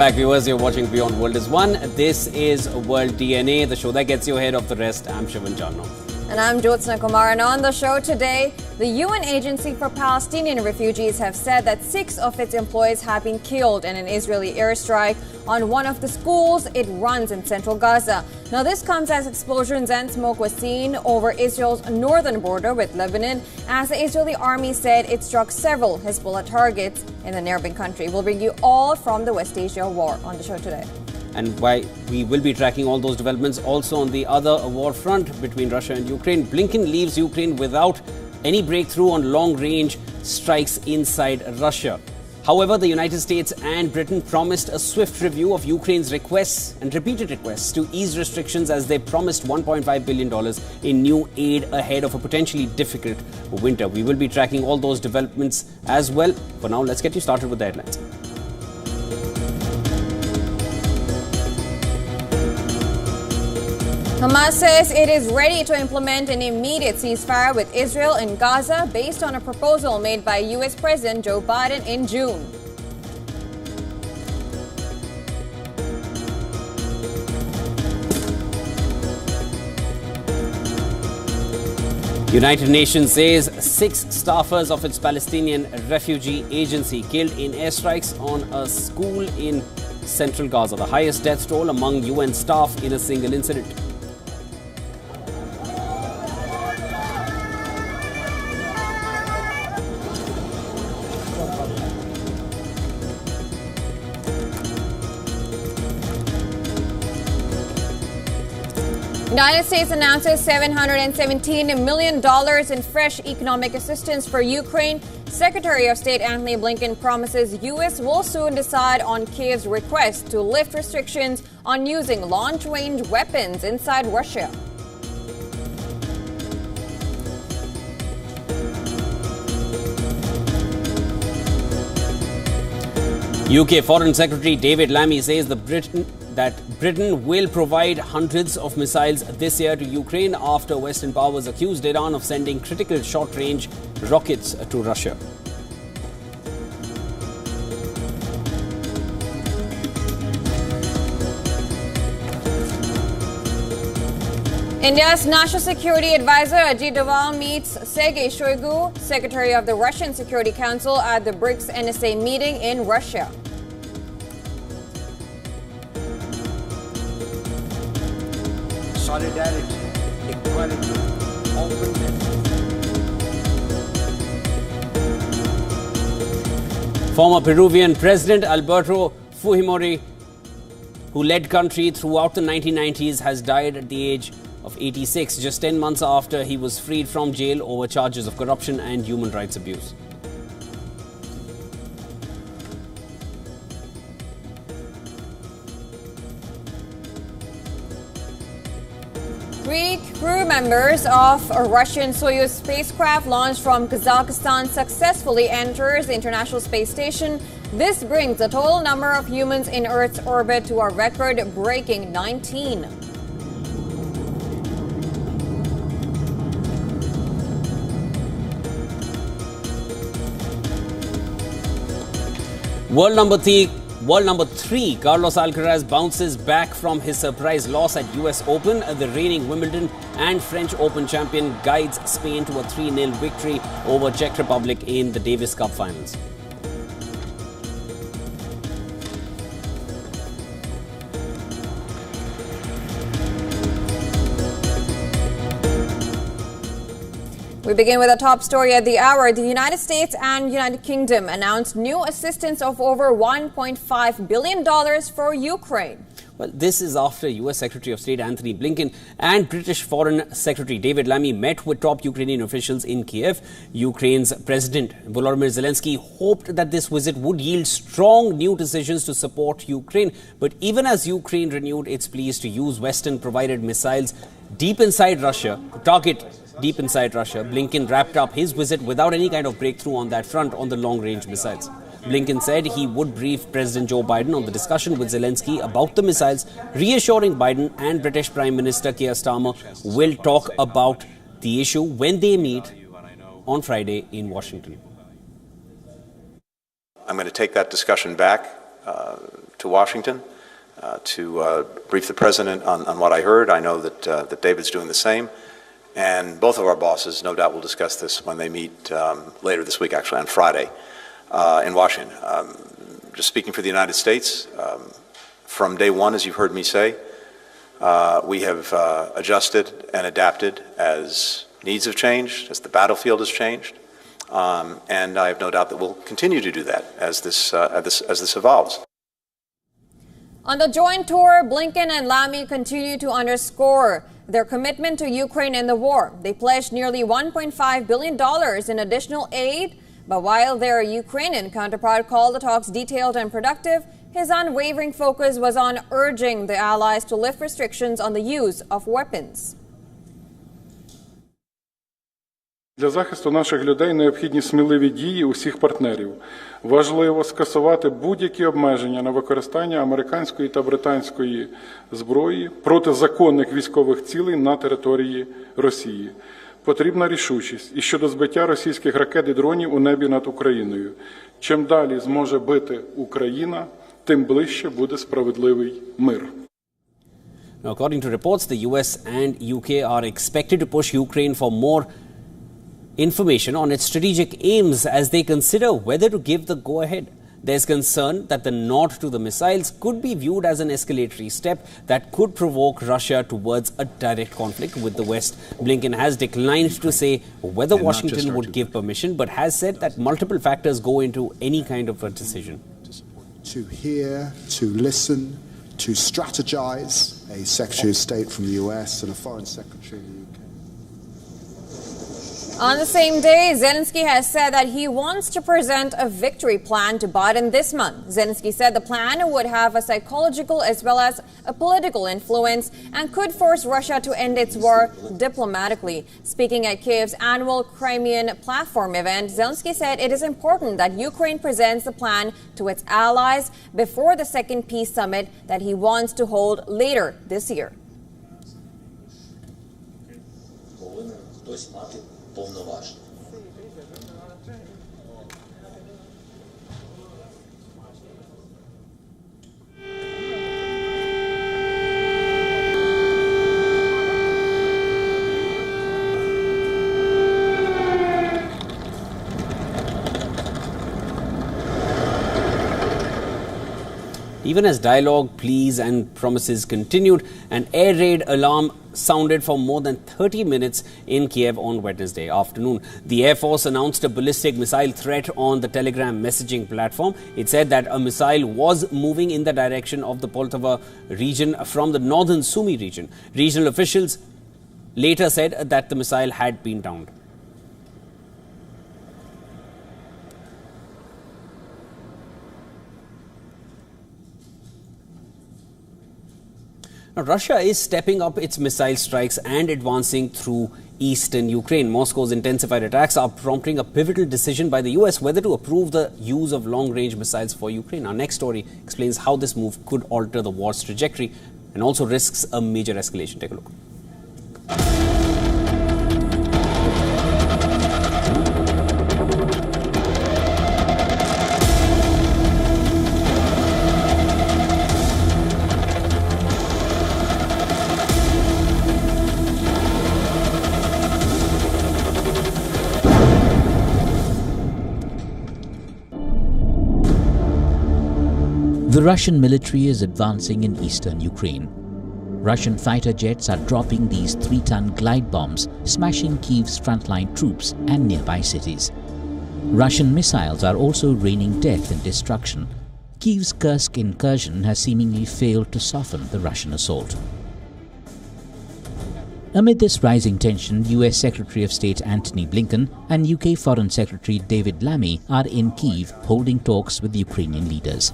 Back viewers, you're watching Beyond World is One. This is World DNA, the show that gets you ahead of the rest. I'm Shivan Channo. And I'm Jyotsna Kumar. And on the show today, the UN Agency for Palestinian Refugees have said that 6 of its employees have been killed in an Israeli airstrike on one of the schools it runs in central Gaza. Now, this comes as explosions and smoke was seen over Israel's northern border with Lebanon, as the Israeli army said it struck several Hezbollah targets in the neighboring country. We'll bring you all from the West Asia war on the show today. And why we will be tracking all those developments also on the other war front between Russia and Ukraine. Blinken leaves Ukraine without any breakthrough on long-range strikes inside Russia. However, the United States and Britain promised a swift review of Ukraine's requests and repeated requests to ease restrictions as they promised $1.5 billion in new aid ahead of a potentially difficult winter. We will be tracking all those developments as well. For now, let's get you started with the headlines. Hamas says it is ready to implement an immediate ceasefire with Israel in Gaza based on a proposal made by U.S. President Joe Biden in June. United Nations says 6 staffers of its Palestinian refugee agency killed in airstrikes on a school in central Gaza, the highest death toll among UN staff in a single incident. United States announces $717 million in fresh economic assistance for Ukraine. Secretary of State Antony Blinken promises U.S. will soon decide on Kiev's request to lift restrictions on using long-range weapons inside Russia. UK Foreign Secretary David Lammy says that Britain will provide hundreds of missiles this year to Ukraine after Western powers accused Iran of sending critical short-range rockets to Russia. India's National Security Advisor Ajit Doval meets Sergei Shoigu, Secretary of the Russian Security Council, at the BRICS NSA meeting in Russia. Solidarity, equality, openness. Former Peruvian President Alberto Fujimori, who led country throughout the 1990s, has died at the age of 86, just 10 months after he was freed from jail over charges of corruption and human rights abuse. Three crew members of a Russian Soyuz spacecraft launched from Kazakhstan successfully enters the International Space Station. This brings the total number of humans in Earth's orbit to a record-breaking 19. World number 3, Carlos Alcaraz bounces back from his surprise loss at US Open. The reigning Wimbledon and French Open champion guides Spain to a 3-0 victory over Czech Republic in the Davis Cup finals. We begin with a top story at the hour. The United States and United Kingdom announced new assistance of over $1.5 billion for Ukraine. Well, this is after U.S. Secretary of State Antony Blinken and British Foreign Secretary David Lammy met with top Ukrainian officials in Kiev. Ukraine's President Volodymyr Zelensky hoped that this visit would yield strong new decisions to support Ukraine. But even as Ukraine renewed its pleas to use Western-provided missiles deep inside Russia, target deep inside Russia, Blinken wrapped up his visit without any kind of breakthrough on that front on the long-range missiles. Blinken said he would brief President Joe Biden on the discussion with Zelensky about the missiles, reassuring Biden and British Prime Minister Keir Starmer will talk about the issue when they meet on Friday in Washington. I'm going to take that discussion back to Washington to brief the president on what I heard. I know that David's doing the same. And both of our bosses, no doubt, will discuss this when they meet later this week, actually on Friday in Washington. Just speaking for the United States, from day one, as you've heard me say, we have adjusted and adapted as needs have changed, as the battlefield has changed, and I have no doubt that we'll continue to do that as this evolves. On the joint tour, Blinken and Lamy continue to underscore their commitment to Ukraine in the war. They pledged nearly $1.5 billion in additional aid, but while their Ukrainian counterpart called the talks detailed and productive, his unwavering focus was on urging the allies to lift restrictions on the use of weapons. Для захисту наших людей необхідні сміливі дії усіх партнерів. Важливо скасувати будь-які обмеження на використання американської та британської зброї проти законних військових цілей на території Росії. Потрібна рішучість і щодо збиття російських ракет і дронів у небі над Україною. Чим далі зможе бити Україна, тим ближче буде справедливий мир. Now, according to reports, the US and UK are expected to push Ukraine for more information on its strategic aims as they consider whether to give the go-ahead. There's concern that the nod to the missiles could be viewed as an escalatory step that could provoke Russia towards a direct conflict with the West. Blinken has declined to say whether Washington would give permission, but has said that multiple factors go into any kind of a decision. To hear, to listen, to strategize, a Secretary of State from the US and a Foreign Secretary of the UK. On the same day, Zelensky has said that he wants to present a victory plan to Biden this month. Zelensky said the plan would have a psychological as well as a political influence and could force Russia to end its war diplomatically. Speaking at Kyiv's annual Crimean Platform event, Zelensky said it is important that Ukraine presents the plan to its allies before the second peace summit that he wants to hold later this year. Even as dialogue, pleas and promises continued, an air raid alarm sounded for more than 30 minutes in Kiev on Wednesday afternoon. The Air Force announced a ballistic missile threat on the Telegram messaging platform. It said that a missile was moving in the direction of the Poltava region from the northern Sumy region. Regional officials later said that the missile had been downed. Now, Russia is stepping up its missile strikes and advancing through eastern Ukraine. Moscow's intensified attacks are prompting a pivotal decision by the US whether to approve the use of long-range missiles for Ukraine. Our next story explains how this move could alter the war's trajectory and also risks a major escalation. Take a look. The Russian military is advancing in eastern Ukraine. Russian fighter jets are dropping these 3-ton glide bombs, smashing Kyiv's frontline troops and nearby cities. Russian missiles are also raining death and destruction. Kyiv's Kursk incursion has seemingly failed to soften the Russian assault. Amid this rising tension, US Secretary of State Antony Blinken and UK Foreign Secretary David Lammy are in Kyiv holding talks with Ukrainian leaders.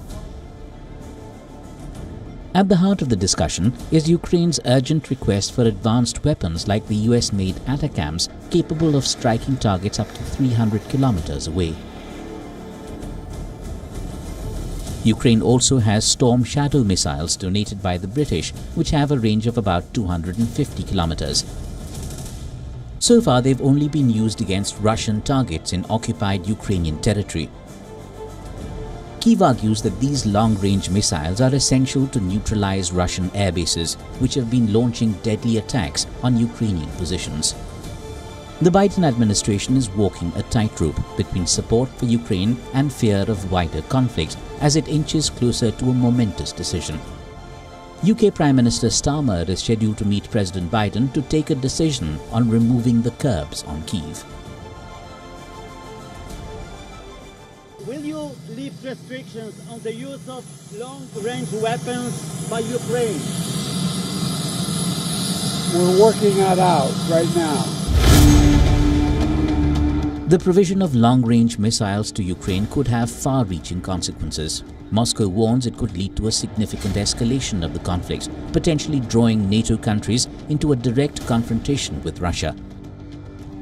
At the heart of the discussion is Ukraine's urgent request for advanced weapons like the US-made ATACMS capable of striking targets up to 300 kilometers away. Ukraine also has Storm Shadow missiles donated by the British, which have a range of about 250 kilometers. So far, they've only been used against Russian targets in occupied Ukrainian territory. Kyiv argues that these long-range missiles are essential to neutralize Russian air bases, which have been launching deadly attacks on Ukrainian positions. The Biden administration is walking a tightrope between support for Ukraine and fear of wider conflict as it inches closer to a momentous decision. UK Prime Minister Starmer is scheduled to meet President Biden to take a decision on removing the curbs on Kyiv. Will you lift restrictions on the use of long-range weapons by Ukraine? We're working that out right now. The provision of long-range missiles to Ukraine could have far-reaching consequences. Moscow warns it could lead to a significant escalation of the conflict, potentially drawing NATO countries into a direct confrontation with Russia.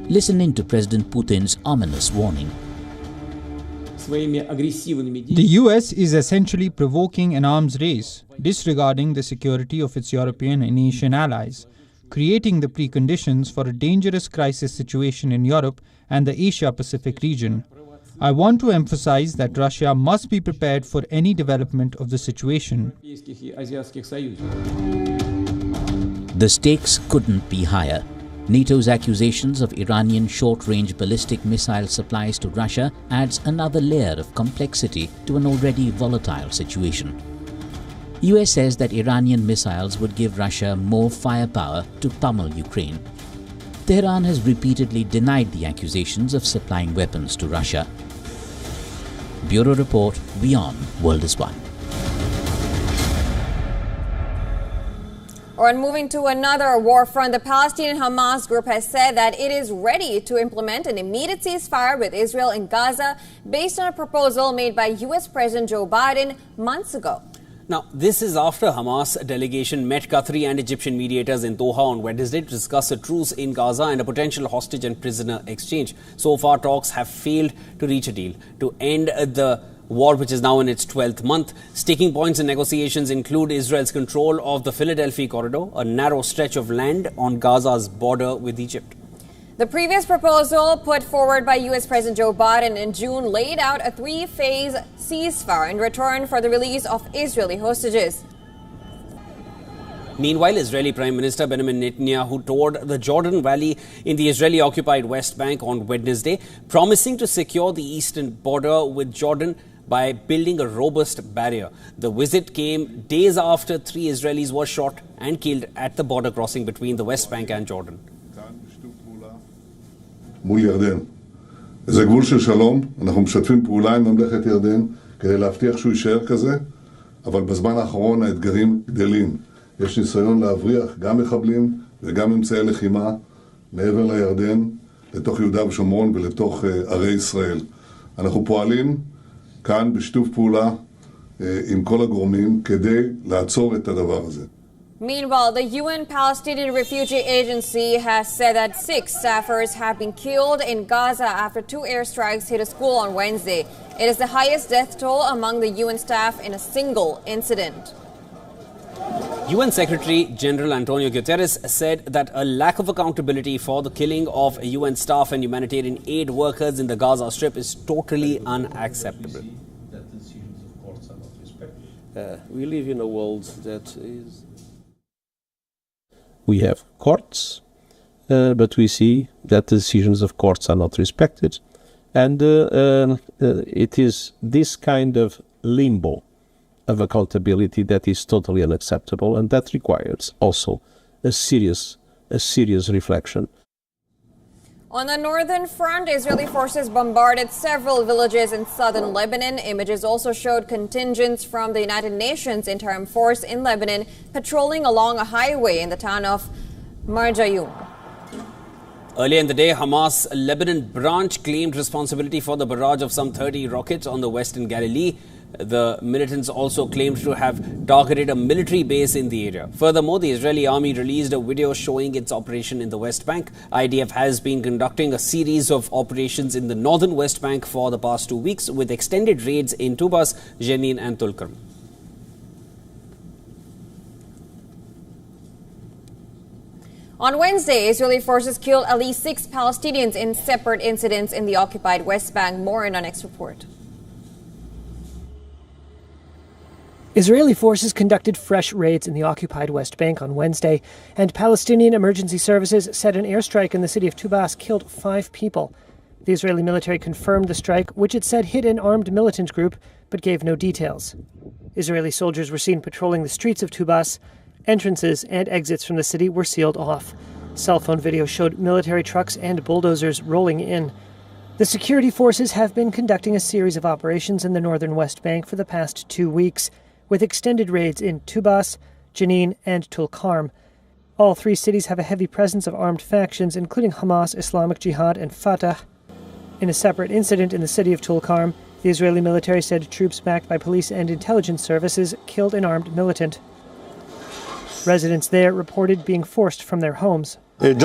Listen in to President Putin's ominous warning. The US is essentially provoking an arms race, disregarding the security of its European and Asian allies, creating the preconditions for a dangerous crisis situation in Europe and the Asia-Pacific region. I want to emphasize that Russia must be prepared for any development of the situation. The stakes couldn't be higher. NATO's accusations of Iranian short-range ballistic missile supplies to Russia adds another layer of complexity to an already volatile situation. US says that Iranian missiles would give Russia more firepower to pummel Ukraine. Tehran has repeatedly denied the accusations of supplying weapons to Russia. Bureau Report, WION World is One. And moving to another war front, the Palestinian Hamas group has said that it is ready to implement an immediate ceasefire with Israel in Gaza based on a proposal made by U.S. President Joe Biden months ago. Now, this is after Hamas delegation met Qatari and Egyptian mediators in Doha on Wednesday to discuss a truce in Gaza and a potential hostage and prisoner exchange. So far, talks have failed to reach a deal to end the war, which is now in its 12th month. Sticking points in negotiations include Israel's control of the Philadelphia corridor, a narrow stretch of land on Gaza's border with Egypt. The previous proposal put forward by U.S. President Joe Biden in June laid out a three-phase ceasefire in return for the release of Israeli hostages. Meanwhile, Israeli Prime Minister Benjamin Netanyahu toured the Jordan Valley in the Israeli-occupied West Bank on Wednesday, promising to secure the eastern border with Jordan by building a robust barrier. The visit came days after 3 Israelis were shot and killed at the border crossing between the West Bank and Jordan. מול ירדן. זה גבול של שלום, אנחנו משתפים פעולה עם ממלכת ירדן כדי להבטיח שהוא יישאר כזה, אבל בזמן האחרון האתגרים גדלים. יש ניסיון להבריח גם מחבלים וגם אמצעי לחימה מעבר לירדן, לתוך יהודה ושומרון ולתוך ערי ישראל. אנחנו פועלים כאן בשיתוף פעולה עם כל הגורמים כדי לעצור את הדבר הזה. Meanwhile, the UN Palestinian Refugee Agency has said that 6 staffers have been killed in Gaza after 2 airstrikes hit a school on Wednesday. It is the highest death toll among the UN staff in a single incident. UN Secretary General Antonio Guterres said that a lack of accountability for the killing of UN staff and humanitarian aid workers in the Gaza Strip is totally unacceptable. That decisions of courts are not respected. We live in a world that is... We have courts, but we see that the decisions of courts are not respected. And it is this kind of limbo of accountability that is totally unacceptable, and that requires also a serious reflection. On the northern front, Israeli forces bombarded several villages in southern Lebanon. Images also showed contingents from the United Nations Interim Force in Lebanon patrolling along a highway in the town of Marjayoun. Earlier in the day, Hamas' Lebanon branch claimed responsibility for the barrage of some 30 rockets on the western Galilee. The militants also claimed to have targeted a military base in the area. Furthermore, the Israeli army released a video showing its operation in the West Bank. IDF has been conducting a series of operations in the northern West Bank for the past 2 weeks, with extended raids in Tubas, Jenin and Tulkarm. On Wednesday, Israeli forces killed at least 6 Palestinians in separate incidents in the occupied West Bank. More in our next report. Israeli forces conducted fresh raids in the occupied West Bank on Wednesday, and Palestinian emergency services said an airstrike in the city of Tubas killed 5 people. The Israeli military confirmed the strike, which it said hit an armed militant group, but gave no details. Israeli soldiers were seen patrolling the streets of Tubas. Entrances and exits from the city were sealed off. Cell phone video showed military trucks and bulldozers rolling in. The security forces have been conducting a series of operations in the northern West Bank for the past 2 weeks, with extended raids in Tubas, Jenin, and Tulkarm. All 3 cities have a heavy presence of armed factions, including Hamas, Islamic Jihad, and Fatah. In a separate incident in the city of Tulkarm, the Israeli military said troops backed by police and intelligence services killed an armed militant. Residents there reported being forced from their homes. This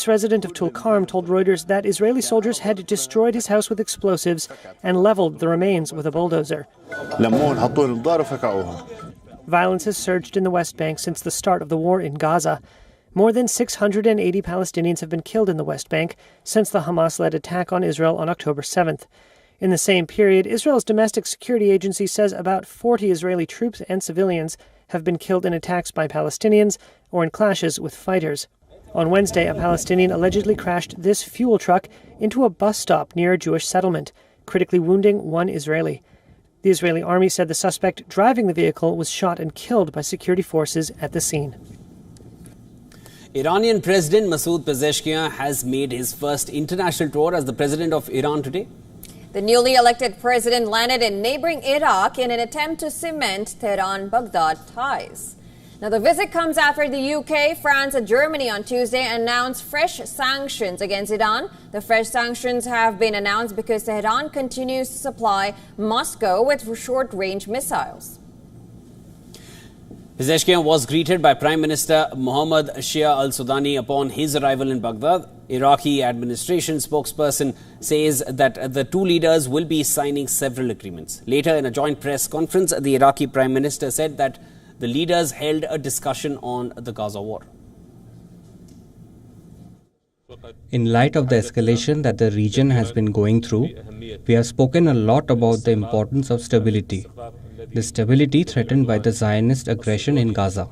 resident of Tulkarm told Reuters that Israeli soldiers had destroyed his house with explosives and leveled the remains with a bulldozer. Violence has surged in the West Bank since the start of the war in Gaza. More than 680 Palestinians have been killed in the West Bank since the Hamas-led attack on Israel on October 7th. In the same period, Israel's domestic security agency says about 40 Israeli troops and civilians have been killed in attacks by Palestinians or in clashes with fighters. On Wednesday, a Palestinian allegedly crashed this fuel truck into a bus stop near a Jewish settlement, critically wounding 1 Israeli. The Israeli army said the suspect driving the vehicle was shot and killed by security forces at the scene. Iranian President Masoud Pezeshkian has made his first international tour as the president of Iran today. The newly elected president landed in neighboring Iraq in an attempt to cement Tehran-Baghdad ties. Now, the visit comes after the UK, France, and Germany on Tuesday announced fresh sanctions against Iran. The fresh sanctions have been announced because Tehran continues to supply Moscow with short-range missiles. Pezeshkian was greeted by Prime Minister Mohammad Shia al-Sudani upon his arrival in Baghdad. Iraqi administration spokesperson says that the 2 leaders will be signing several agreements. Later, in a joint press conference, the Iraqi Prime Minister said that the leaders held a discussion on the Gaza war. In light of the escalation that the region has been going through, we have spoken a lot about the importance of stability. The stability threatened by the Zionist aggression in Gaza.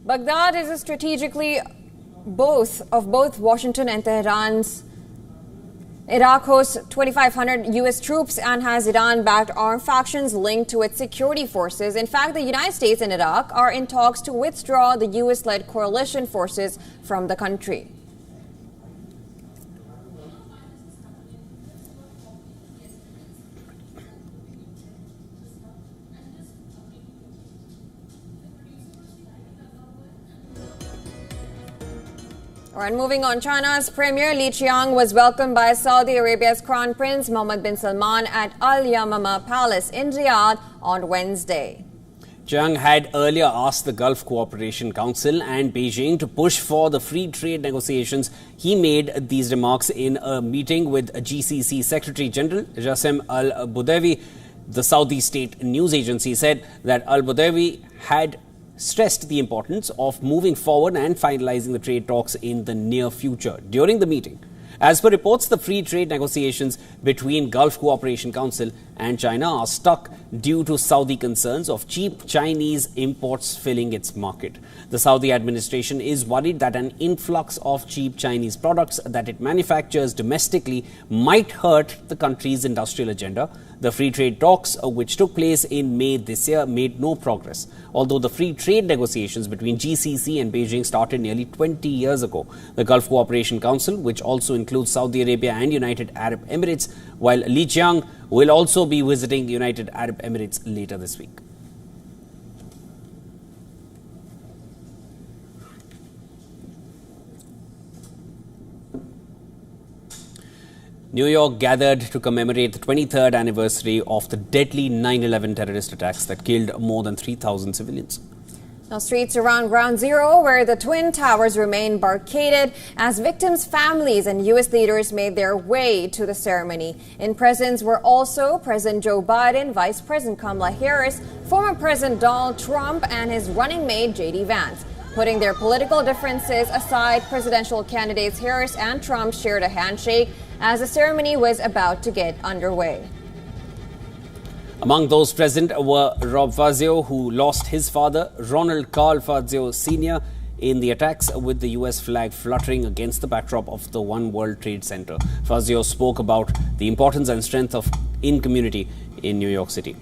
Baghdad is strategically both Washington and Tehran's. Iraq hosts 2,500 U.S. troops and has Iran-backed armed factions linked to its security forces. In fact, the United States and Iraq are in talks to withdraw the U.S.-led coalition forces from the country. And moving on, China's Premier Li Qiang was welcomed by Saudi Arabia's Crown Prince Mohammed bin Salman at Al Yamama Palace in Riyadh on Wednesday. Qiang had earlier asked the Gulf Cooperation Council and Beijing to push for the free trade negotiations. He made these remarks in a meeting with GCC Secretary General Jassim Al-Budawi. The Saudi state news agency said that Al-Budawi had stressed the importance of moving forward and finalizing the trade talks in the near future. During the meeting, as per reports, the free trade negotiations between Gulf Cooperation Council and China are stuck due to Saudi concerns of cheap Chinese imports filling its market. The Saudi administration is worried that an influx of cheap Chinese products that it manufactures domestically might hurt the country's industrial agenda. The free trade talks, which took place in May this year, made no progress. Although the free trade negotiations between GCC and Beijing started nearly 20 years ago. The Gulf Cooperation Council, which also includes Saudi Arabia and United Arab Emirates, while Li Qiang will also be visiting the United Arab Emirates later this week. New York gathered to commemorate the 23rd anniversary of the deadly 9/11 terrorist attacks that killed more than 3,000 civilians. Now, streets around Ground Zero, where the Twin Towers remain barricaded as victims' families and U.S. leaders made their way to the ceremony. In presence were also President Joe Biden, Vice President Kamala Harris, former President Donald Trump, and his running mate J.D. Vance. Putting their political differences aside, presidential candidates Harris and Trump shared a handshake as the ceremony was about to get underway. Among those present were Rob Fazio, who lost his father, Ronald Carl Fazio Sr., in the attacks with the US flag fluttering against the backdrop of the One World Trade Center. Fazio spoke about the importance and strength of in community in New York City.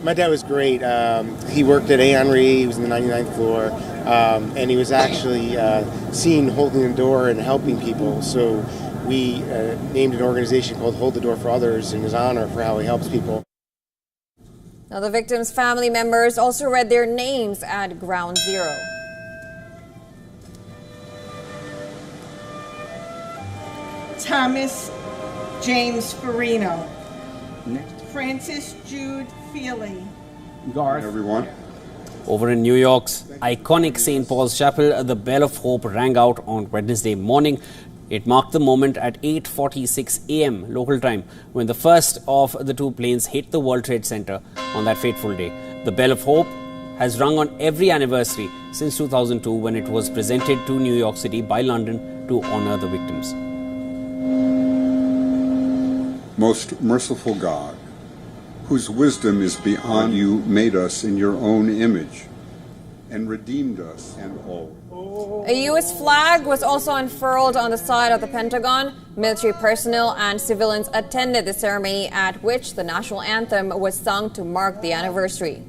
My dad was great. He worked at A. Henry, he was in the 99th floor, and he was actually seen holding the door and helping people. So we named an organization called Hold the Door for Others in his honor for how he helps people. Now, the victims' family members also read their names at Ground Zero. Thomas James Farino. Francis Jude Feely. Garth. Everyone. Over in New York's iconic St. Paul's Chapel, the Bell of Hope rang out on Wednesday morning. It marked the moment at 8:46 a.m. local time when the first of the two planes hit the World Trade Center on that fateful day. The Bell of Hope has rung on every anniversary since 2002 when it was presented to New York City by London to honor the victims. Most merciful God, whose wisdom is beyond, you made us in your own image and redeemed us and all. A U.S. flag was also unfurled on the side of the Pentagon. Military personnel and civilians attended the ceremony at which the national anthem was sung to mark the anniversary.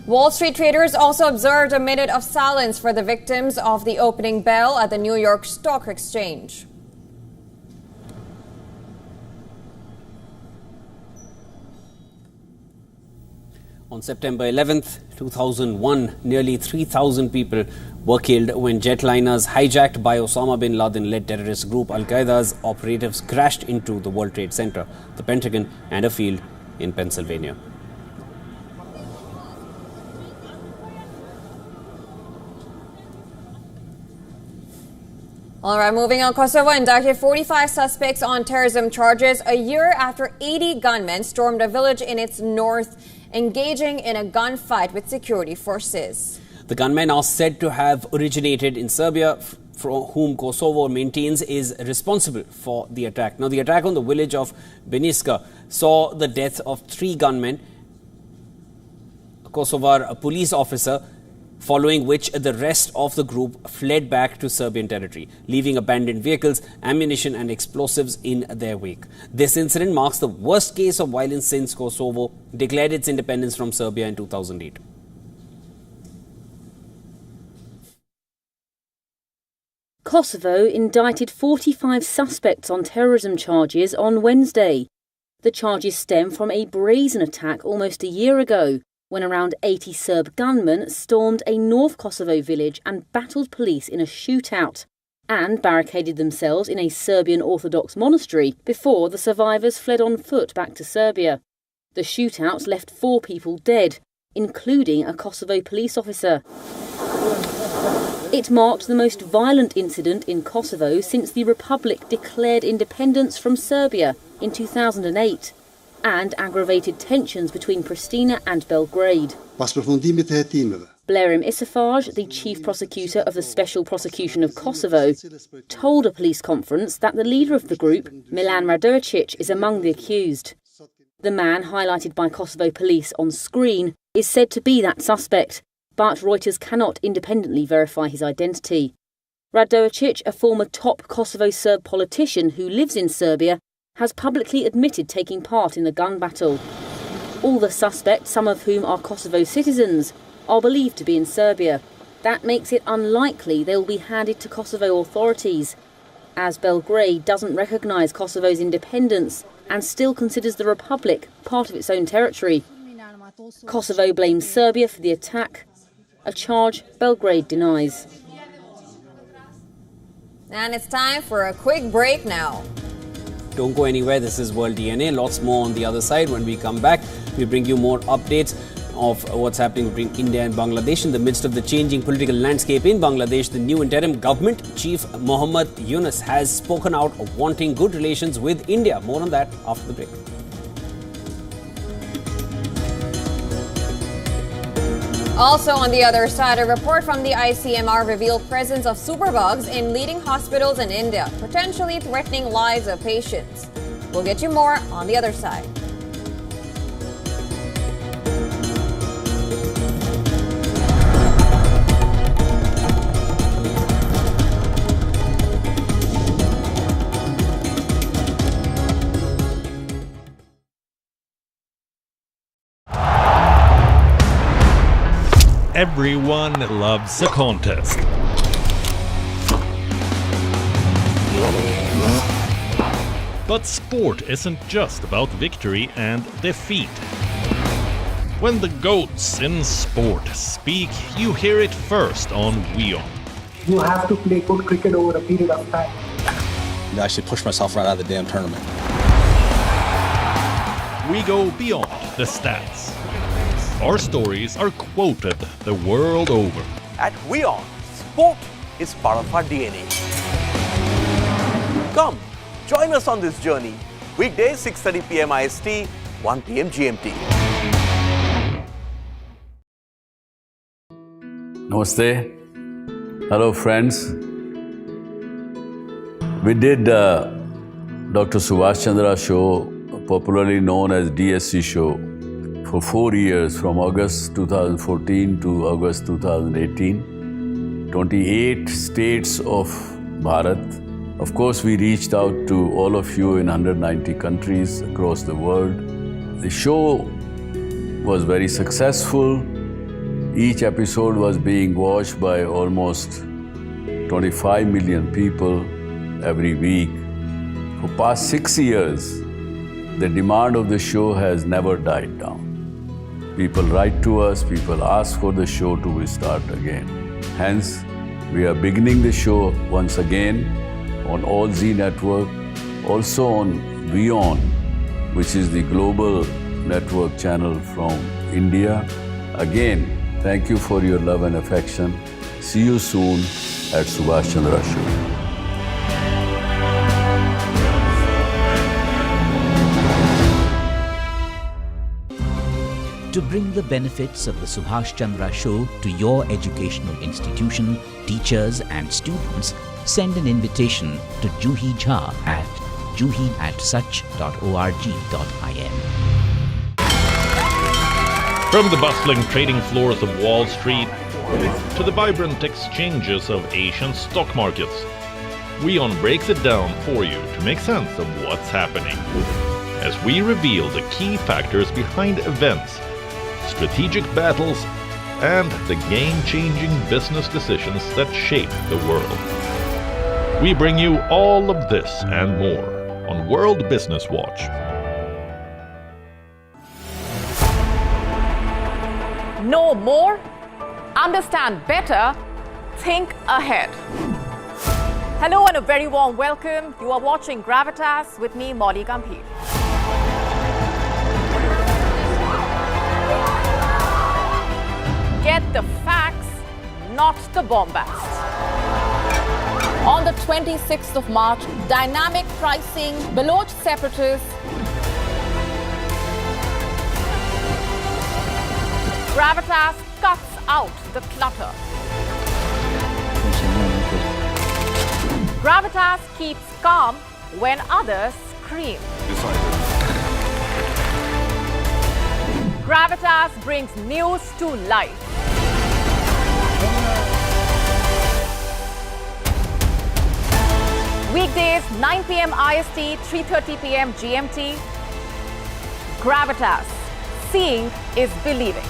Wall Street traders also observed a minute of silence for the victims of the opening bell at the New York Stock Exchange. On September 11th, 2001, nearly 3,000 people were killed when jetliners hijacked by Osama bin Laden-led terrorist group Al-Qaeda's operatives crashed into the World Trade Center, the Pentagon, and a field in Pennsylvania. All right, moving on. Kosovo indicted 45 suspects on terrorism charges a year after 80 gunmen stormed a village in its north, engaging in a gunfight with security forces. The gunmen are said to have originated in Serbia, from whom Kosovo maintains is responsible for the attack. Now, the attack on the village of Beniska saw the death of 3 gunmen, a Kosovar police officer, following which the rest of the group fled back to Serbian territory, leaving abandoned vehicles, ammunition and explosives in their wake. This incident marks the worst case of violence since Kosovo declared its independence from Serbia in 2008. Kosovo indicted 45 suspects on terrorism charges on Wednesday. The charges stem from a brazen attack almost a year ago, when around 80 Serb gunmen stormed a North Kosovo village and battled police in a shootout, and barricaded themselves in a Serbian Orthodox monastery before the survivors fled on foot back to Serbia. The shootouts left 4 people dead, including a Kosovo police officer. It marked the most violent incident in Kosovo since the Republic declared independence from Serbia in 2008. And aggravated tensions between Pristina and Belgrade. Blerim Isafaj, the chief prosecutor of the Special Prosecution of Kosovo, told a police conference that the leader of the group, Milan Radojicic, is among the accused. The man, highlighted by Kosovo police on screen, is said to be that suspect, but Reuters cannot independently verify his identity. Radojicic, a former top Kosovo Serb politician who lives in Serbia, has publicly admitted taking part in the gun battle. All the suspects, some of whom are Kosovo citizens, are believed to be in Serbia. That makes it unlikely they will be handed to Kosovo authorities, as Belgrade doesn't recognise Kosovo's independence and still considers the Republic part of its own territory. Kosovo blames Serbia for the attack, a charge Belgrade denies. And it's time for a quick break now. Don't go anywhere. This is World DNA. Lots more on the other side. When we come back, we bring you more updates of what's happening between India and Bangladesh. In the midst of the changing political landscape in Bangladesh, the new interim government chief Mohammad Yunus has spoken out of wanting good relations with India. More on that after the break. Also on the other side, a report from the ICMR revealed presence of superbugs in leading hospitals in India, potentially threatening lives of patients. We'll get you more on the other side. Everyone loves a contest. But sport isn't just about victory and defeat. When the GOATs in sport speak, you hear it first on WION. You have to play good cricket over a period of time. I actually pushed myself right out of the damn tournament. We go beyond the stats. Our stories are quoted the world over. At WION, sport is part of our DNA. Come, join us on this journey. Weekdays 6:30 p.m. IST, 1 p.m. GMT. Namaste. Hello, friends. We did Dr. Subhash Chandra show, popularly known as DSC show, for 4 years, from August 2014 to August 2018. 28 states of Bharat. Of course, we reached out to all of you in 190 countries across the world. The show was very successful. Each episode was being watched by almost 25 million people every week. For past 6 years, the demand of the show has never died down. People write to us, people ask for the show to restart again. Hence, we are beginning the show once again on All Z Network, also on WION, which is the global network channel from India. Again, thank you for your love and affection. See you soon at Subhash Chandra Show. To bring the benefits of the Subhash Chandra Show to your educational institution, teachers and students, send an invitation to Juhi Jha at juhi@such.org.in. From the bustling trading floors of Wall Street to the vibrant exchanges of Asian stock markets, WION breaks it down for you to make sense of what's happening, as we reveal the key factors behind events, strategic battles, and the game-changing business decisions that shape the world. We bring you all of this and more on World Business Watch. Know more, understand better, think ahead. Hello and a very warm welcome. You are watching Gravitas with me, Molly Gambhir. Get the facts, not the bombast. On the 26th of March, dynamic pricing, Baloch separatists, Gravitas cuts out the clutter. Gravitas keeps calm when others scream. Gravitas brings news to life. Weekdays 9 p.m. IST, 3:30 p.m. GMT. Gravitas. Seeing is believing.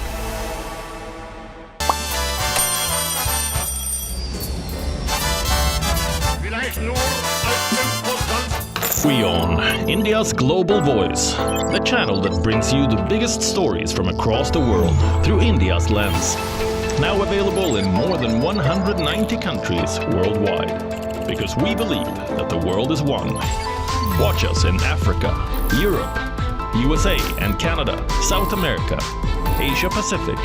WION, India's global voice, the channel that brings you the biggest stories from across the world through India's lens. Now available in more than 190 countries worldwide. Because we believe that the world is one. Watch us in Africa, Europe, USA and Canada, South America, Asia Pacific,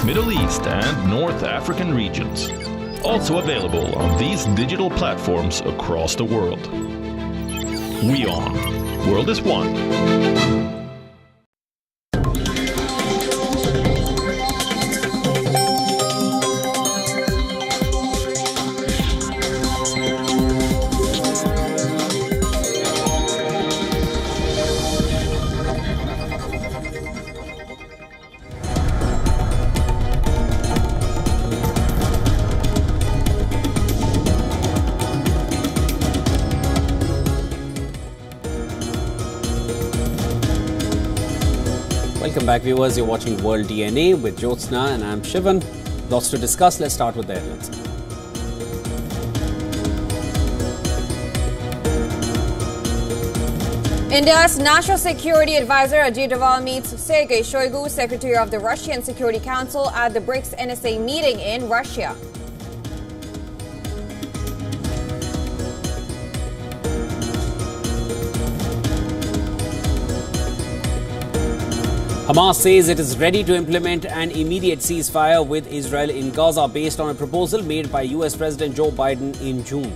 Middle East and North African regions. Also available on these digital platforms across the world. WION. World is one. back, viewers. You're watching World DNA with Jyotsna and I'm Shivan. Lots to discuss. Let's start with the headlines. India's National Security Advisor Ajit Doval meets Sergei Shoigu, Secretary of the Russian Security Council, at the BRICS NSA meeting in Russia. Hamas says it is ready to implement an immediate ceasefire with Israel in Gaza based on a proposal made by US President Joe Biden in June.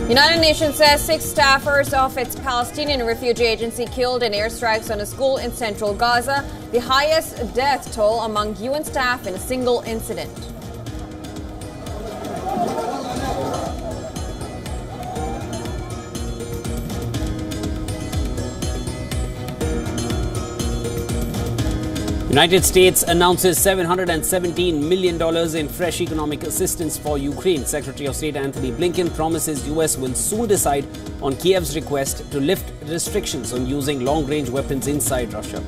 United Nations says 6 staffers of its Palestinian refugee agency killed in airstrikes on a school in central Gaza, the highest death toll among UN staff in a single incident. United States announces $717 million in fresh economic assistance for Ukraine. Secretary of State Anthony Blinken promises US will soon decide on Kiev's request to lift restrictions on using long-range weapons inside Russia.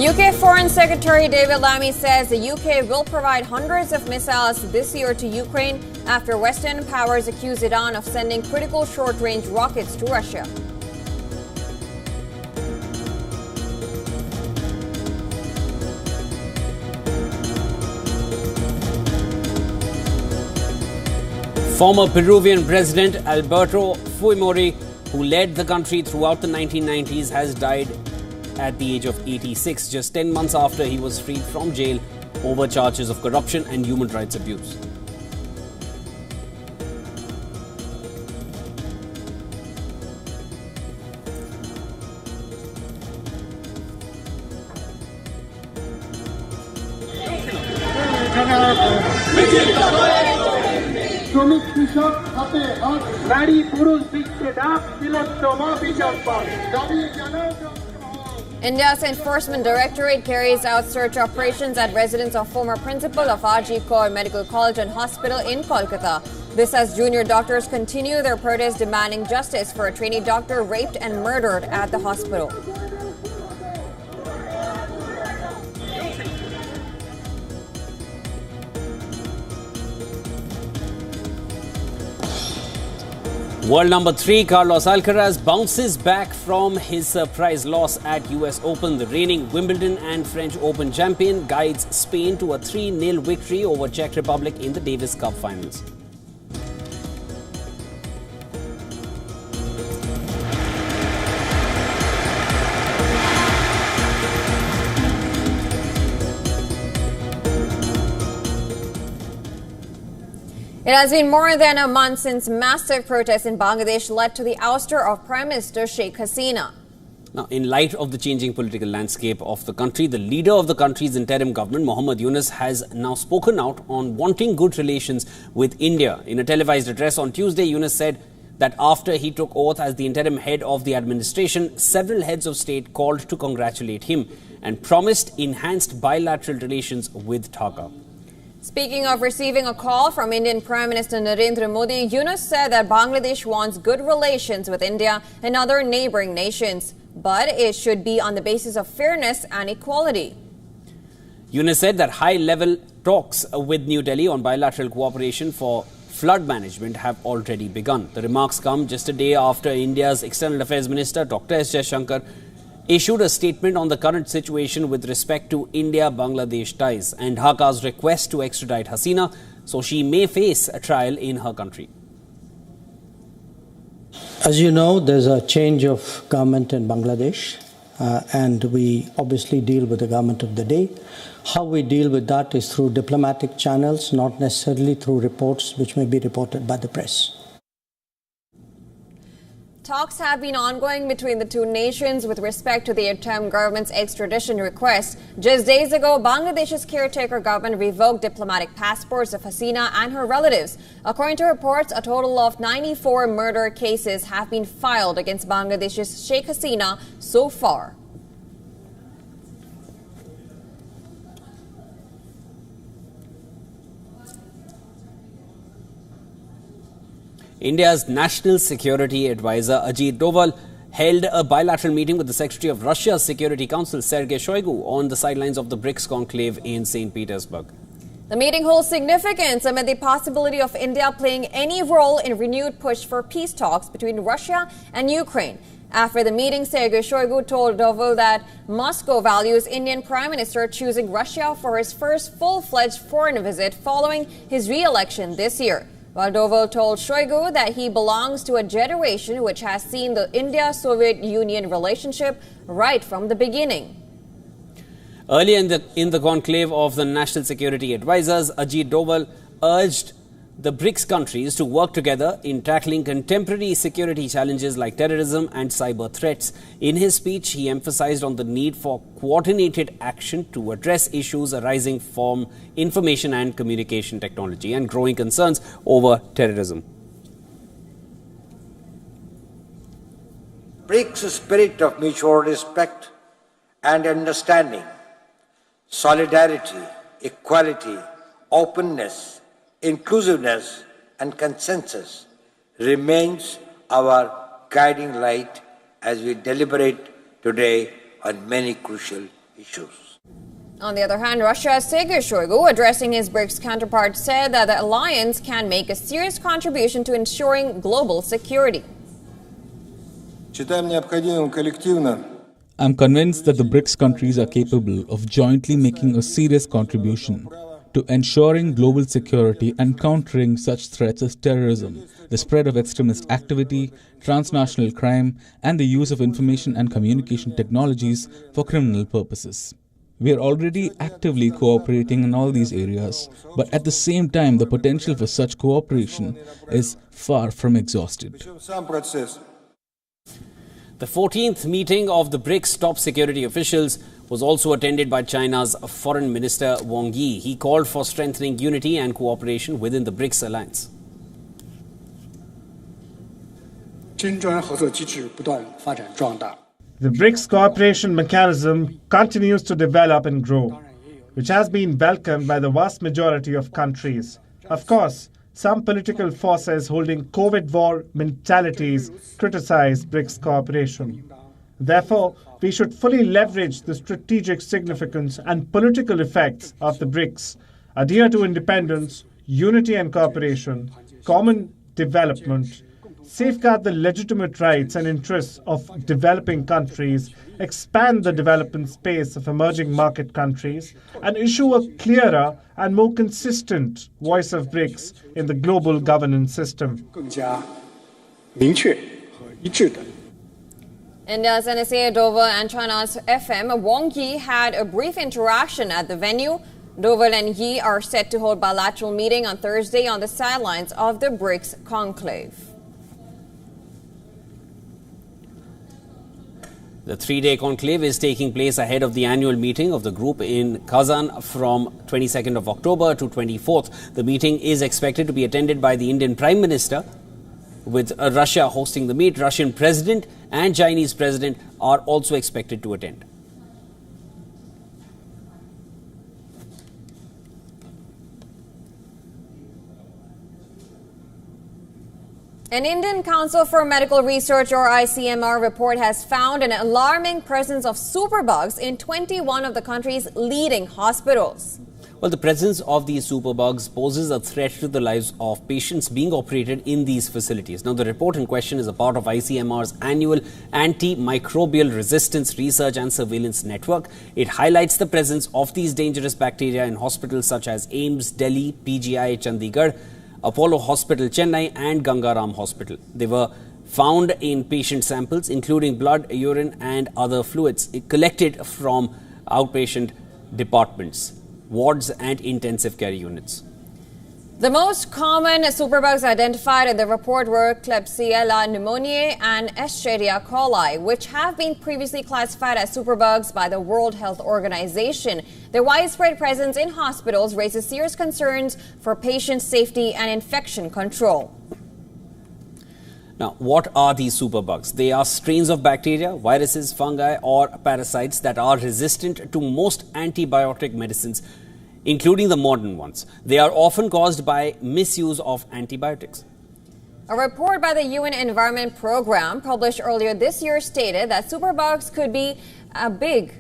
UK Foreign Secretary David Lammy says the UK will provide hundreds of missiles this year to Ukraine after Western powers accuse Iran of sending critical short-range rockets to Russia. Former Peruvian President Alberto Fujimori, who led the country throughout the 1990s, has died at the age of 86, just 10 months after he was freed from jail over charges of corruption and human rights abuse. India's Enforcement Directorate carries out search operations at residence of former principal of RG Kaur Medical College and Hospital in Kolkata. This as junior doctors continue their protest demanding justice for a trainee doctor raped and murdered at the hospital. World number 3 Carlos Alcaraz bounces back from his surprise loss at US Open. The reigning Wimbledon and French Open champion guides Spain to a 3-0 victory over Czech Republic in the Davis Cup finals. It has been more than a month since massive protests in Bangladesh led to the ouster of Prime Minister Sheikh Hasina. Now, in light of the changing political landscape of the country, the leader of the country's interim government, Mohammad Yunus, has now spoken out on wanting good relations with India. In a televised address on Tuesday, Yunus said that after he took oath as the interim head of the administration, several heads of state called to congratulate him and promised enhanced bilateral relations with Dhaka. Speaking of receiving a call from Indian Prime Minister Narendra Modi, Yunus said that Bangladesh wants good relations with India and other neighboring nations, but it should be on the basis of fairness and equality. Yunus said that high-level talks with New Delhi on bilateral cooperation for flood management have already begun. The remarks come just a day after India's External Affairs Minister Dr. S. Jaishankar issued a statement on the current situation with respect to India-Bangladesh ties and Dhaka's request to extradite Hasina so she may face a trial in her country. As you know, there's a change of government in Bangladesh and we obviously deal with the government of the day. How we deal with that is through diplomatic channels, not necessarily through reports which may be reported by the press. Talks have been ongoing between the two nations with respect to the interim government's extradition request. Just days ago, Bangladesh's caretaker government revoked diplomatic passports of Hasina and her relatives. According to reports, a total of 94 murder cases have been filed against Bangladesh's Sheikh Hasina so far. India's National Security Advisor Ajit Doval held a bilateral meeting with the Secretary of Russia's Security Council, Sergei Shoigu, on the sidelines of the BRICS conclave in St. Petersburg. The meeting holds significance amid the possibility of India playing any role in renewed push for peace talks between Russia and Ukraine. After the meeting, Sergei Shoigu told Doval that Moscow values Indian Prime Minister choosing Russia for his first full-fledged foreign visit following his re-election this year. While Doval told Shoigu that he belongs to a generation which has seen the India-Soviet Union relationship right from the beginning. Earlier in the conclave of the National Security Advisors, Ajit Doval urged the BRICS countries to work together in tackling contemporary security challenges like terrorism and cyber threats. In his speech, he emphasized on the need for coordinated action to address issues arising from information and communication technology and growing concerns over terrorism. BRICS spirit of mutual respect and understanding, solidarity, equality, openness, inclusiveness and consensus remains our guiding light as we deliberate today on many crucial issues. On the other hand, Russia's Sergei Shoigu, addressing his BRICS counterpart, said that the alliance can make a serious contribution to ensuring global security. I'm convinced that the BRICS countries are capable of jointly making a serious contribution to ensuring global security and countering such threats as terrorism, the spread of extremist activity, transnational crime, and the use of information and communication technologies for criminal purposes. We are already actively cooperating in all these areas, but at the same time, the potential for such cooperation is far from exhausted. The 14th meeting of the BRICS top security officials was also attended by China's Foreign Minister Wang Yi. He called for strengthening unity and cooperation within the BRICS alliance. The BRICS cooperation mechanism continues to develop and grow, which has been welcomed by the vast majority of countries. Of course, some political forces holding COVID war mentalities criticize BRICS cooperation. Therefore, we should fully leverage the strategic significance and political effects of the BRICS, adhere to independence, unity and cooperation, common development, safeguard the legitimate rights and interests of developing countries, expand the development space of emerging market countries, and issue a clearer and more consistent voice of BRICS in the global governance system. India's NSA Doval and China's FM Wang Yi had a brief interaction at the venue. Doval and Yi are set to hold bilateral meeting on Thursday on the sidelines of the BRICS conclave. The three-day conclave is taking place ahead of the annual meeting of the group in Kazan from 22nd of October to 24th. The meeting is expected to be attended by the Indian Prime Minister, with Russia hosting the meet. Russian President and Chinese President are also expected to attend. An Indian Council for Medical Research, or ICMR, report has found an alarming presence of superbugs in 21 of the country's leading hospitals. Well, the presence of these superbugs poses a threat to the lives of patients being operated in these facilities. Now, the report in question is a part of ICMR's annual antimicrobial resistance research and surveillance network. It highlights the presence of these dangerous bacteria in hospitals such as AIIMS, Delhi, PGI, Chandigarh, Apollo Hospital, Chennai, and Gangaram Hospital. They were found in patient samples, including blood, urine, and other fluids collected from outpatient departments, wards, and intensive care units. The most common superbugs identified in the report were Klebsiella pneumoniae and Escherichia coli, which have been previously classified as superbugs by the World Health Organization. Their widespread presence in hospitals raises serious concerns for patient safety and infection control. Now, what are these superbugs? They are strains of bacteria, viruses, fungi, or parasites that are resistant to most antibiotic medicines, including the modern ones. They are often caused by misuse of antibiotics. A report by the UN Environment Program published earlier this year stated that superbugs could be as big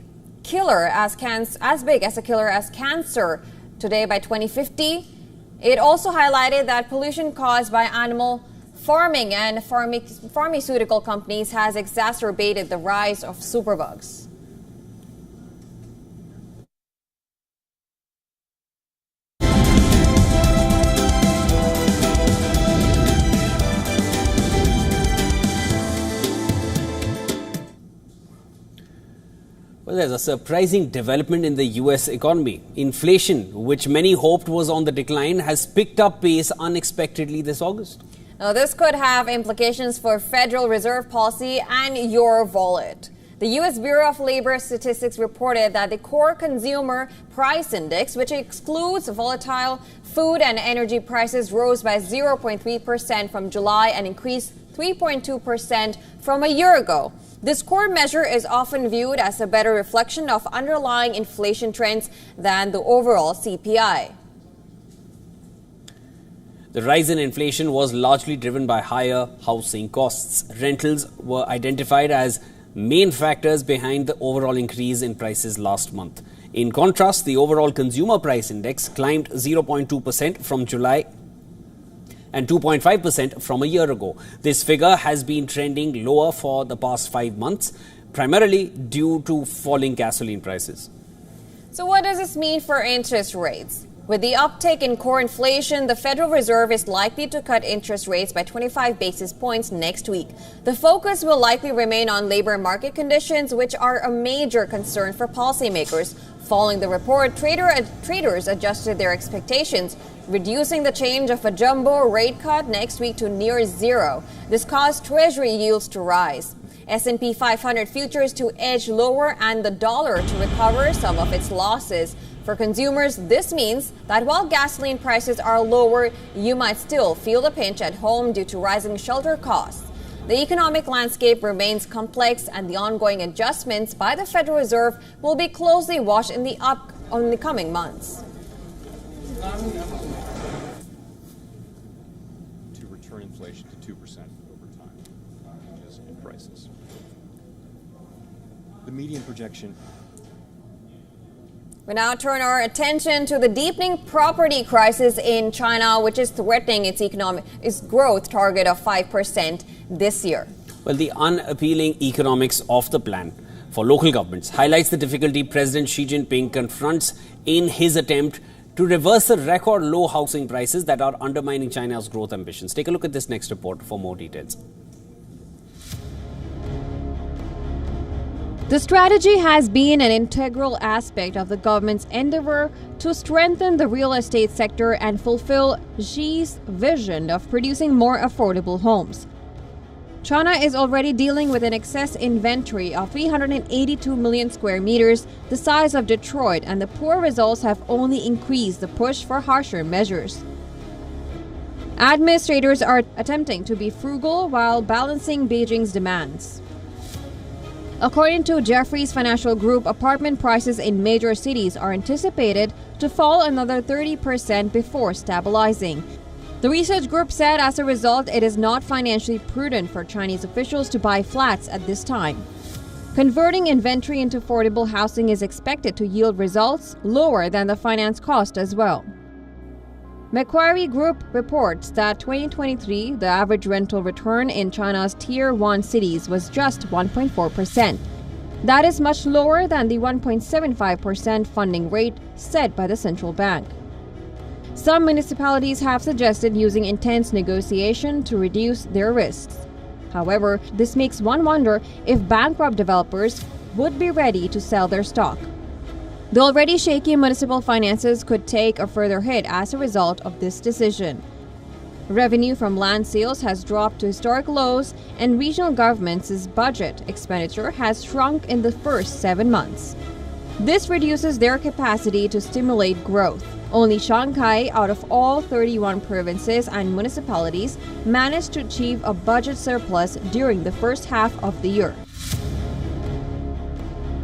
as a killer as cancer today by 2050. It also highlighted that pollution caused by animal farming and pharmaceutical companies has exacerbated the rise of superbugs. Well, there's a surprising development in the US economy. Inflation, which many hoped was on the decline, has picked up pace unexpectedly this August. Now, this could have implications for Federal Reserve policy and your wallet. The U.S. Bureau of Labor Statistics reported that the core consumer price index, which excludes volatile food and energy prices, rose by 0.3% from July and increased 3.2% from a year ago. This core measure is often viewed as a better reflection of underlying inflation trends than the overall CPI. The rise in inflation was largely driven by higher housing costs. Rentals were identified as main factors behind the overall increase in prices last month. In contrast, the overall consumer price index climbed 0.2% from July and 2.5% from a year ago. This figure has been trending lower for the past 5 months, primarily due to falling gasoline prices. So what does this mean for interest rates? With the uptick in core inflation, the Federal Reserve is likely to cut interest rates by 25 basis points next week. The focus will likely remain on labor market conditions, which are a major concern for policymakers. Following the report, traders adjusted their expectations, reducing the change of a jumbo rate cut next week to near zero. This caused Treasury yields to rise. S&P 500 futures to edge lower and the dollar to recover some of its losses. For consumers, this means that while gasoline prices are lower, you might still feel the pinch at home due to rising shelter costs. The economic landscape remains complex, and the ongoing adjustments by the Federal Reserve will be closely watched in the coming months. To return inflation to 2% over time, changes in prices. The median projection. We now turn our attention to the deepening property crisis in China, which is threatening its growth target of 5% this year. Well, the unappealing economics of the plan for local governments highlights the difficulty President Xi Jinping confronts in his attempt to reverse the record low housing prices that are undermining China's growth ambitions. Take a look at this next report for more details. The strategy has been an integral aspect of the government's endeavor to strengthen the real estate sector and fulfill Xi's vision of producing more affordable homes. China is already dealing with an excess inventory of 382 million square meters, the size of Detroit, and the poor results have only increased the push for harsher measures. Administrators are attempting to be frugal while balancing Beijing's demands. According to Jefferies Financial Group, apartment prices in major cities are anticipated to fall another 30% before stabilizing. The research group said as a result, it is not financially prudent for Chinese officials to buy flats at this time. Converting inventory into affordable housing is expected to yield results lower than the finance cost as well. Macquarie Group reports that 2023, the average rental return in China's Tier 1 cities was just 1.4%. That is much lower than the 1.75% funding rate set by the central bank. Some municipalities have suggested using intense negotiation to reduce their risks. However, this makes one wonder if bankrupt developers would be ready to sell their stock. The already shaky municipal finances could take a further hit as a result of this decision. Revenue from land sales has dropped to historic lows, and regional governments' budget expenditure has shrunk in the first 7 months. This reduces their capacity to stimulate growth. Only Shanghai, out of all 31 provinces and municipalities, managed to achieve a budget surplus during the first half of the year.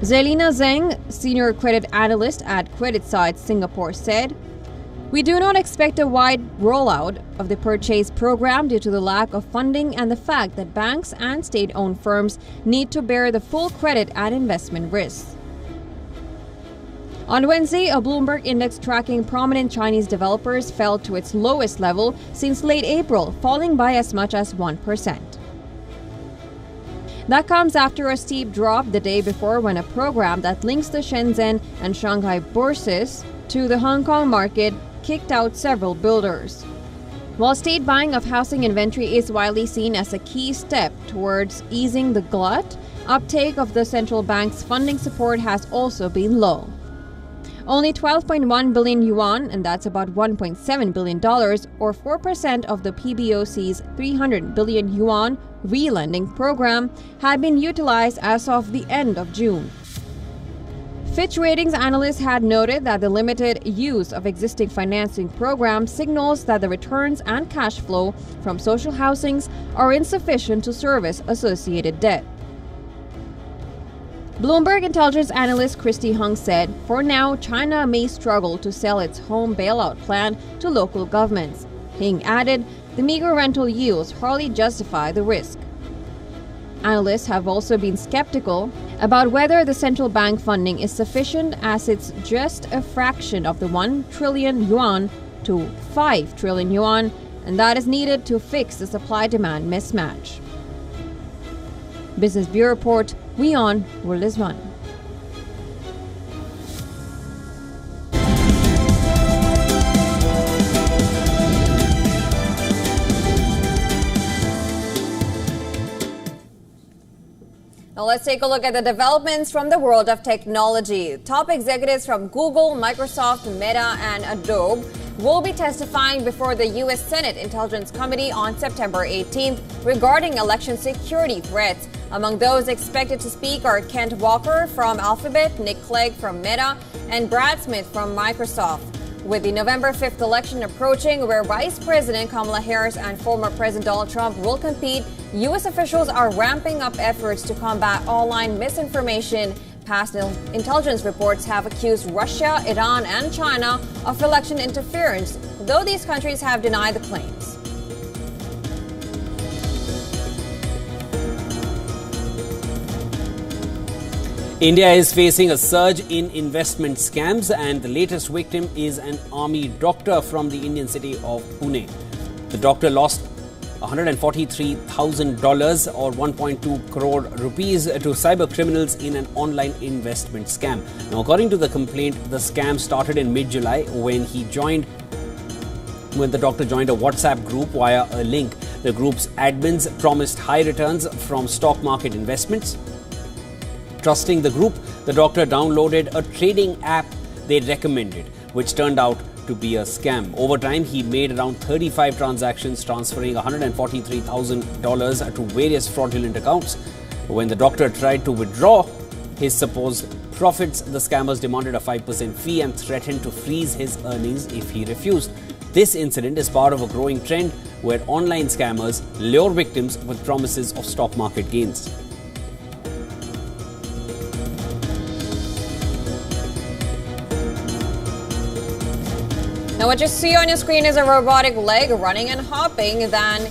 Zelina Zheng, senior credit analyst at CreditSight Singapore, said, "We do not expect a wide rollout of the purchase program due to the lack of funding and the fact that banks and state-owned firms need to bear the full credit and investment risks." On Wednesday, a Bloomberg index tracking prominent Chinese developers fell to its lowest level since late April, falling by as much as 1%. That comes after a steep drop the day before when a program that links the Shenzhen and Shanghai bourses to the Hong Kong market kicked out several builders. While state buying of housing inventory is widely seen as a key step towards easing the glut, uptake of the central bank's funding support has also been low. Only 12.1 billion yuan, and that's about $1.7 billion, or 4% of the PBOC's 300 billion yuan re-lending program, had been utilized as of the end of June. Fitch Ratings analysts had noted that the limited use of existing financing programs signals that the returns and cash flow from social housings are insufficient to service associated debt. Bloomberg intelligence analyst Christy Hung said, "For now, China may struggle to sell its home bailout plan to local governments." Hing added, "The meager rental yields hardly justify the risk." Analysts have also been skeptical about whether the central bank funding is sufficient, as it's just a fraction of the 1 trillion yuan to 5 trillion yuan, and that is needed to fix the supply-demand mismatch. Business Bureau Report, WION World is One. Now let's take a look at the developments from the world of technology. Top executives from Google, Microsoft, Meta, and Adobe will be testifying before the U.S. Senate Intelligence Committee on September 18th regarding election security threats. Among those expected to speak are Kent Walker from Alphabet, Nick Clegg from Meta, and Brad Smith from Microsoft. With the November 5th election approaching, where Vice President Kamala Harris and former President Donald Trump will compete, U.S. officials are ramping up efforts to combat online misinformation. Past intelligence reports have accused Russia, Iran, and China of election interference, though these countries have denied the claims. India is facing a surge in investment scams, and the latest victim is an army doctor from the Indian city of Pune. The doctor lost $143,000 or 1.2 crore rupees to cyber criminals in an online investment scam. Now, according to the complaint, the scam started in mid-July when the doctor joined a WhatsApp group via a link. The group's admins promised high returns from stock market investments. Trusting the group, the doctor downloaded a trading app they recommended, which turned out to be a scam. Over time, he made around 35 transactions, transferring $143,000 to various fraudulent accounts. When the doctor tried to withdraw his supposed profits, the scammers demanded a 5% fee and threatened to freeze his earnings if he refused. This incident is part of a growing trend where online scammers lure victims with promises of stock market gains. Now what you see on your screen is a robotic leg running and hopping then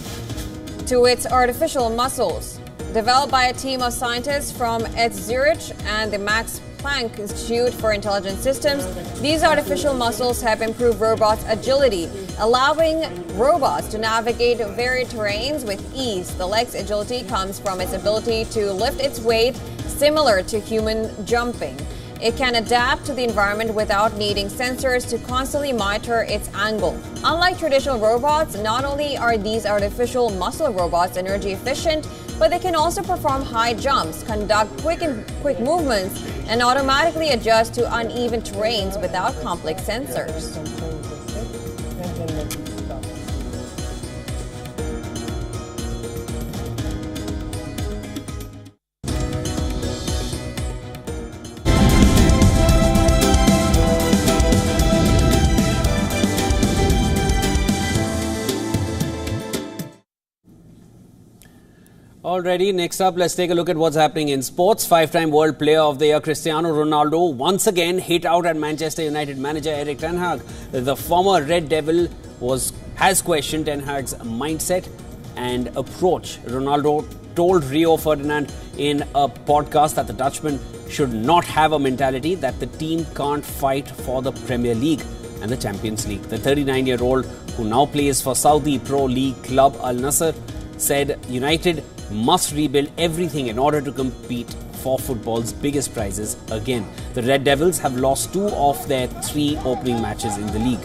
to its artificial muscles. Developed by a team of scientists from ETH Zurich and the Max Planck Institute for Intelligent Systems, these artificial muscles have improved robots' agility, allowing robots to navigate varied terrains with ease. The leg's agility comes from its ability to lift its weight, similar to human jumping. It can adapt to the environment without needing sensors to constantly monitor its angle. Unlike traditional robots, not only are these artificial muscle robots energy efficient, but they can also perform high jumps, conduct quick movements, and automatically adjust to uneven terrains without complex sensors. Alrighty, next up, let's take a look at what's happening in sports. Five-time World Player of the Year Cristiano Ronaldo once again hit out at Manchester United manager Erik ten Hag. The former Red Devil has questioned ten Hag's mindset and approach. Ronaldo told Rio Ferdinand in a podcast that the Dutchman should not have a mentality that the team can't fight for the Premier League and the Champions League. The 39-year-old, who now plays for Saudi Pro League club Al Nassr, said United must rebuild everything in order to compete for football's biggest prizes again. The Red Devils have lost 2 of their 3 opening matches in the league.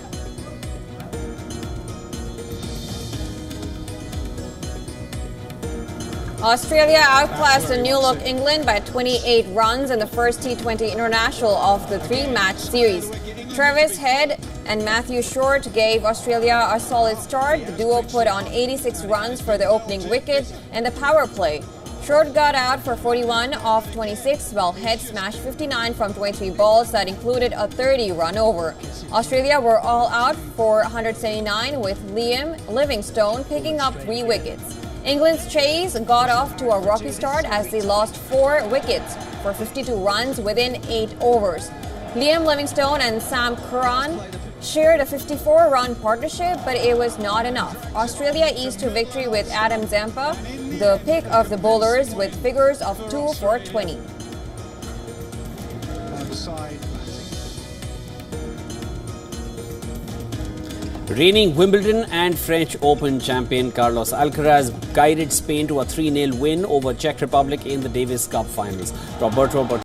Australia outclassed the new-look England by 28 runs in the first T20 International of the 3-match series. Travis Head and Matthew Short gave Australia a solid start. The duo put on 86 runs for the opening wicket and the power play. Short got out for 41 off 26, while Head smashed 59 from 23 balls that included a 30-run over. Australia were all out for 179, with Liam Livingstone picking up 3 wickets. England's chase got off to a rocky start as they lost 4 wickets for 52 runs within 8 overs. Liam Livingstone and Sam Curran shared a 54-run partnership, but it was not enough. Australia eased to victory with Adam Zampa, the pick of the bowlers, with figures of 2 for 20. Reigning Wimbledon and French Open champion Carlos Alcaraz guided Spain to a 3-0 win over Czech Republic in the Davis Cup finals. Roberto